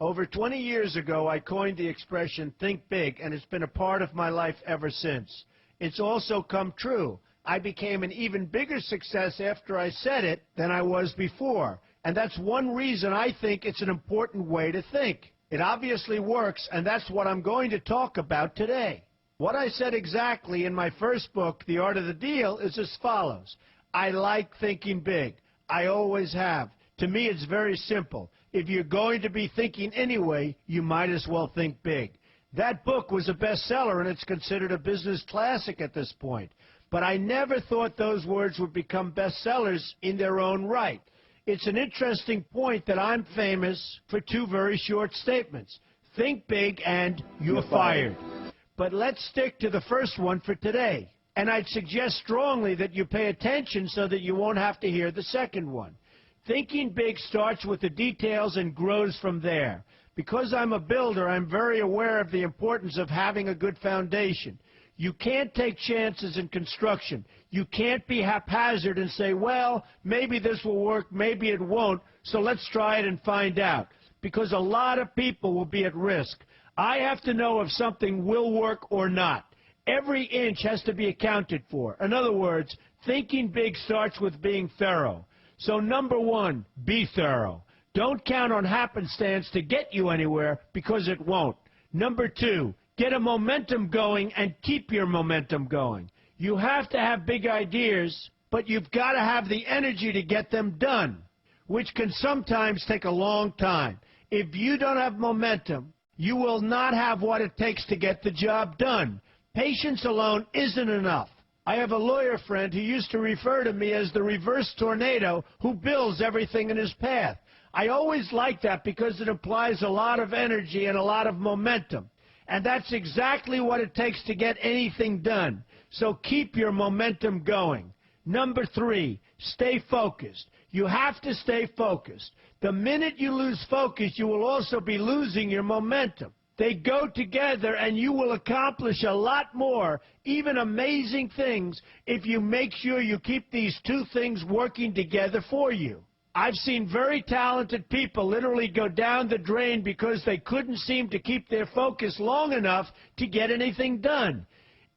Over 20 years ago, I coined the expression, think big, and it's been a part of my life ever since. It's also come true. I became an even bigger success after I said it than I was before. And that's one reason I think it's an important way to think. It obviously works, and that's what I'm going to talk about today. What I said exactly in my first book, The Art of the Deal, is as follows. I like thinking big. I always have. To me, it's very simple. If you're going to be thinking anyway, you might as well think big. That book was a bestseller, and it's considered a business classic at this point. But I never thought those words would become bestsellers in their own right. It's an interesting point that I'm famous for two very short statements. Think big and you're fired. But let's stick to the first one for today. And I'd suggest strongly that you pay attention so that you won't have to hear the second one. Thinking big starts with the details and grows from there. Because I'm a builder, I'm very aware of the importance of having a good foundation. You can't take chances in construction. You can't be haphazard and say, well, maybe this will work, maybe it won't, so let's try it and find out. Because a lot of people will be at risk. I have to know if something will work or not. Every inch has to be accounted for. In other words, thinking big starts with being thorough. So number one, be thorough. Don't count on happenstance to get you anywhere, because it won't. Number two, get a momentum going and keep your momentum going. You have to have big ideas, but you've got to have the energy to get them done, which can sometimes take a long time. If you don't have momentum, you will not have what it takes to get the job done. Patience alone isn't enough. I have a lawyer friend who used to refer to me as the reverse tornado who builds everything in his path. I always like that because it implies a lot of energy and a lot of momentum. And that's exactly what it takes to get anything done. So keep your momentum going. Number three, stay focused. You have to stay focused. The minute you lose focus, you will also be losing your momentum. They go together, and you will accomplish a lot more, even amazing things, if you make sure you keep these two things working together for you. I've seen very talented people literally go down the drain because they couldn't seem to keep their focus long enough to get anything done.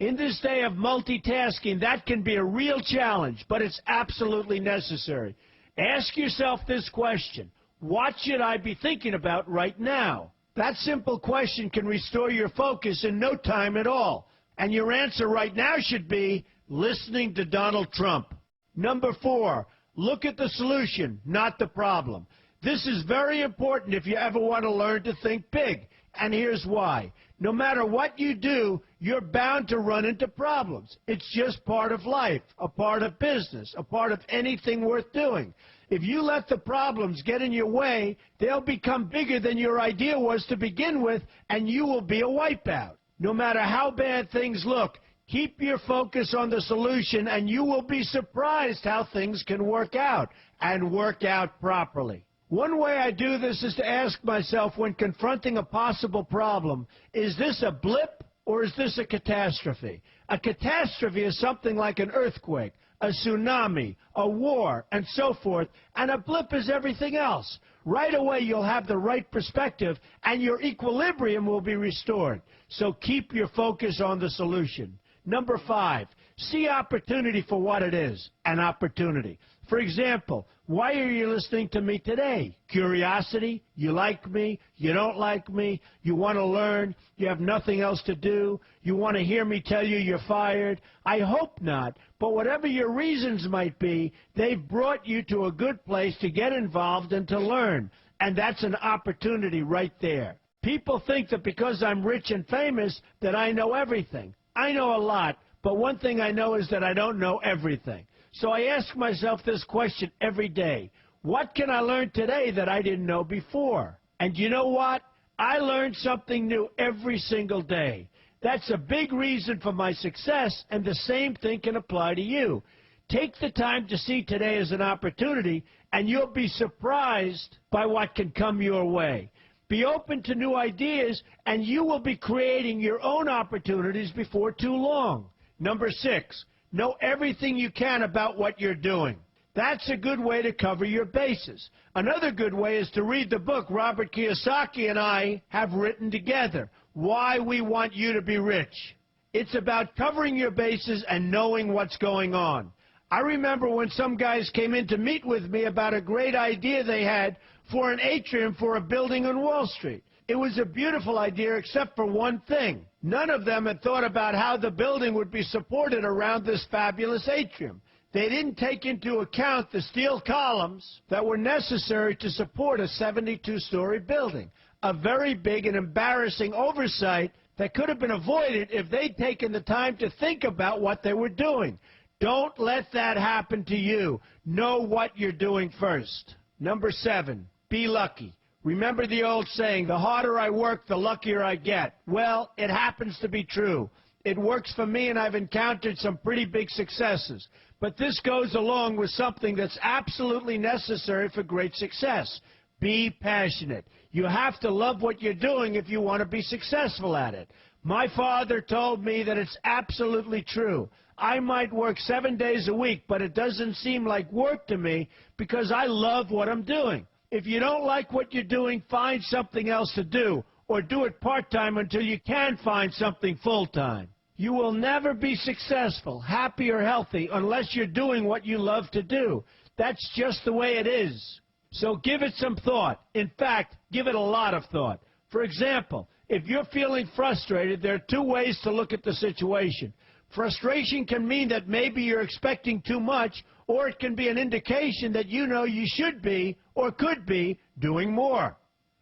In this day of multitasking, that can be a real challenge, but it's absolutely necessary. Ask yourself this question: what should I be thinking about right now? That simple question can restore your focus in no time at all. And your answer right now should be listening to Donald Trump. Number four, look at the solution, not the problem. This is very important if you ever want to learn to think big. And here's why. No matter what you do, you're bound to run into problems. It's just part of life, a part of business, a part of anything worth doing. If you let the problems get in your way, they'll become bigger than your idea was to begin with, and you will be a wipeout. No matter how bad things look, keep your focus on the solution, and you will be surprised how things can work out, and work out properly. One way I do this is to ask myself when confronting a possible problem, is this a blip or is this a catastrophe? A catastrophe is something like an earthquake, a tsunami, a war, and so forth, and a blip is everything else. Right away you'll have the right perspective, and your equilibrium will be restored. So keep your focus on the solution. Number five, see opportunity for what it is, an opportunity. For example, why are you listening to me today? Curiosity? You like me? You don't like me? You want to learn? You have nothing else to do? You want to hear me tell you you're fired? I hope not, but whatever your reasons might be, they've brought you to a good place to get involved and to learn, and that's an opportunity right there. People think that because I'm rich and famous that I know everything. I know a lot, but one thing I know is that I don't know everything. So I ask myself this question every day. What can I learn today that I didn't know before? And you know what? I learn something new every single day. That's a big reason for my success, and the same thing can apply to you. Take the time to see today as an opportunity, and you'll be surprised by what can come your way. Be open to new ideas, and you will be creating your own opportunities before too long. Number six, know everything you can about what you're doing. That's a good way to cover your bases. Another good way is to read the book Robert Kiyosaki and I have written together, Why We Want You to Be Rich. It's about covering your bases and knowing what's going on. I remember when some guys came in to meet with me about a great idea they had for an atrium for a building on Wall Street. It was a beautiful idea except for one thing. None of them had thought about how the building would be supported around this fabulous atrium. They didn't take into account the steel columns that were necessary to support a 72-story building, a very big and embarrassing oversight that could have been avoided if they'd taken the time to think about what they were doing. Don't let that happen to you. Know what you're doing first. Number 7, be lucky. Remember the old saying, the harder I work, the luckier I get. Well, it happens to be true. It works for me, and I've encountered some pretty big successes. But this goes along with something that's absolutely necessary for great success. Be passionate. You have to love what you're doing if you want to be successful at it. My father told me that it's absolutely true. I might work 7 days a week, but it doesn't seem like work to me because I love what I'm doing. If you don't like what you're doing, find something else to do, or do it part-time until you can find something full-time. You will never be successful, happy, or healthy unless you're doing what you love to do. That's just the way it is. So give it some thought. In fact, give it a lot of thought. For example, if you're feeling frustrated, there are 2 ways to look at the situation. Frustration can mean that maybe you're expecting too much, or it can be an indication that you know you should be, or could be, doing more.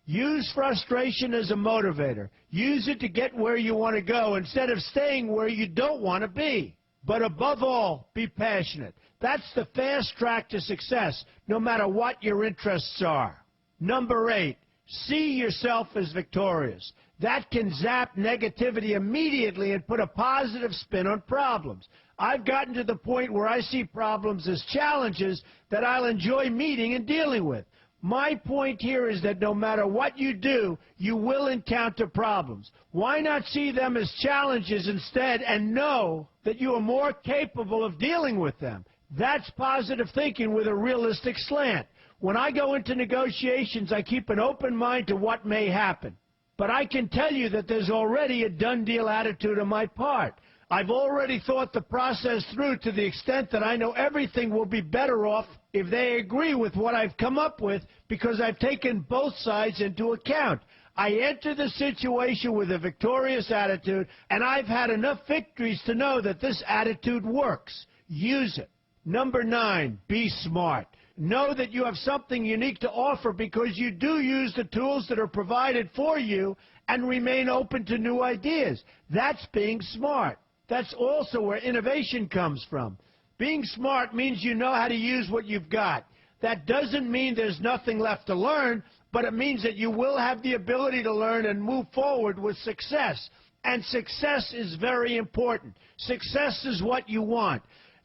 Use frustration as a motivator. Use it to get where you want to go instead of staying where you don't want to be. But above all, be passionate. That's the fast track to success, no matter what your interests are. Number 8, see yourself as victorious. That can zap negativity immediately and put a positive spin on problems. I've gotten to the point where I see problems as challenges that I'll enjoy meeting and dealing with. My point here is that no matter what you do, you will encounter problems. Why not see them as challenges instead and know that you are more capable of dealing with them? That's positive thinking with a realistic slant. When I go into negotiations, I keep an open mind to what may happen. But I can tell you that there's already a done-deal attitude on my part. I've already thought the process through to the extent that I know everything will be better off if they agree with what I've come up with because I've taken both sides into account. I enter the situation with a victorious attitude, and I've had enough victories to know that this attitude works. Use it. Number 9, be smart. Know that you have something unique to offer because you do use the tools that are provided for you and remain open to new ideas. That's being smart. That's also where innovation comes from. Being smart means you know how to use what you've got. That doesn't mean there's nothing left to learn, but it means that you will have the ability to learn and move forward with success. And success is very important. Success is what you want.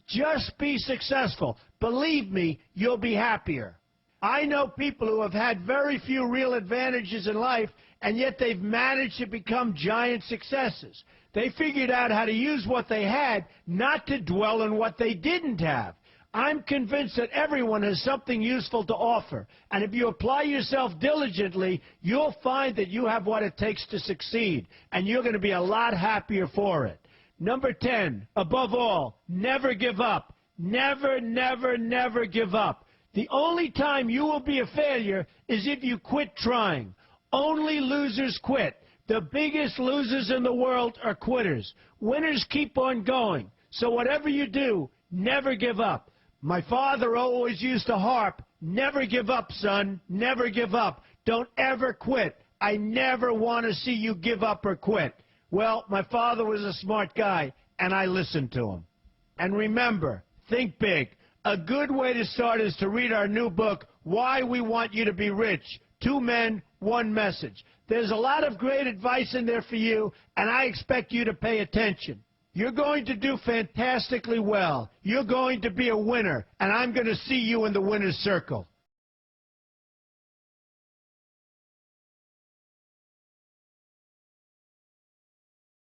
Just be successful. Believe me, you'll be happier. I know people who have had very few real advantages in life, and yet they've managed to become giant successes. They figured out how to use what they had, not to dwell on what they didn't have. I'm convinced that everyone has something useful to offer, and if you apply yourself diligently, you'll find that you have what it takes to succeed, and you're going to be a lot happier for it. Number 10, above all, never give up. Never, never, never give up. The only time you will be a failure is if you quit trying. Only losers quit. The biggest losers in the world are quitters. Winners keep on going. So whatever you do, never give up. My father always used to harp, never give up, son, never give up. Don't ever quit. I never want to see you give up or quit. Well, my father was a smart guy, and I listened to him. And remember, think big. A good way to start is to read our new book, Why We Want You to Be Rich. 2 men, 1 message. There's a lot of great advice in there for you, and I expect you to pay attention. You're going to do fantastically well. You're going to be a winner, and I'm going to see you in the winner's circle.